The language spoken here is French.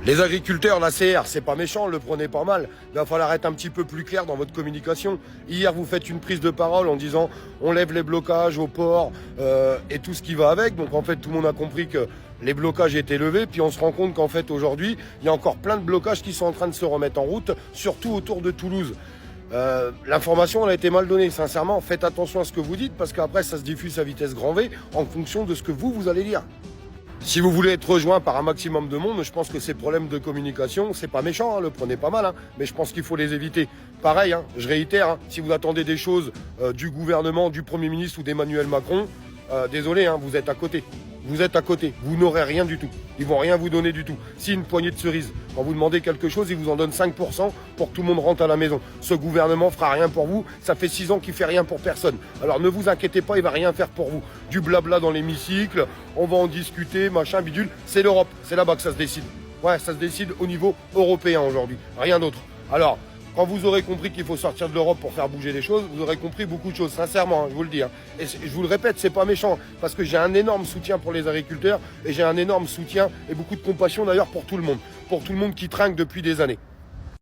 Les agriculteurs, la CR, c'est pas méchant, le prenez pas mal. Il va falloir être un petit peu plus clair dans votre communication. Hier, vous faites une prise de parole en disant on lève les blocages au port et tout ce qui va avec. Donc en fait, tout le monde a compris que les blocages étaient levés. Puis on se rend compte qu'en fait, aujourd'hui, il y a encore plein de blocages qui sont en train de se remettre en route, surtout autour de Toulouse. L'information elle a été mal donnée, sincèrement. Faites attention à ce que vous dites parce qu'après, ça se diffuse à vitesse grand V en fonction de ce que vous allez lire. Si vous voulez être rejoint par un maximum de monde, je pense que ces problèmes de communication, c'est pas méchant, hein, le prenez pas mal, hein, mais je pense qu'il faut les éviter. Pareil, hein, je réitère, hein, si vous attendez des choses du gouvernement, du Premier ministre ou d'Emmanuel Macron, désolé, hein, vous êtes à côté. Vous êtes à côté, vous n'aurez rien du tout. Ils vont rien vous donner du tout. Si une poignée de cerises, quand vous demandez quelque chose, ils vous en donnent 5% pour que tout le monde rentre à la maison. Ce gouvernement fera rien pour vous, ça fait 6 ans qu'il fait rien pour personne. Alors ne vous inquiétez pas, il va rien faire pour vous. Du blabla dans l'hémicycle, on va en discuter, machin, bidule. C'est l'Europe, c'est là-bas que ça se décide. Ouais, ça se décide au niveau européen aujourd'hui, rien d'autre. Alors, quand vous aurez compris qu'il faut sortir de l'Europe pour faire bouger les choses, vous aurez compris beaucoup de choses, sincèrement, hein, je vous le dis. Hein. Et je vous le répète, c'est pas méchant, parce que j'ai un énorme soutien pour les agriculteurs et j'ai un énorme soutien et beaucoup de compassion d'ailleurs pour tout le monde qui trinque depuis des années.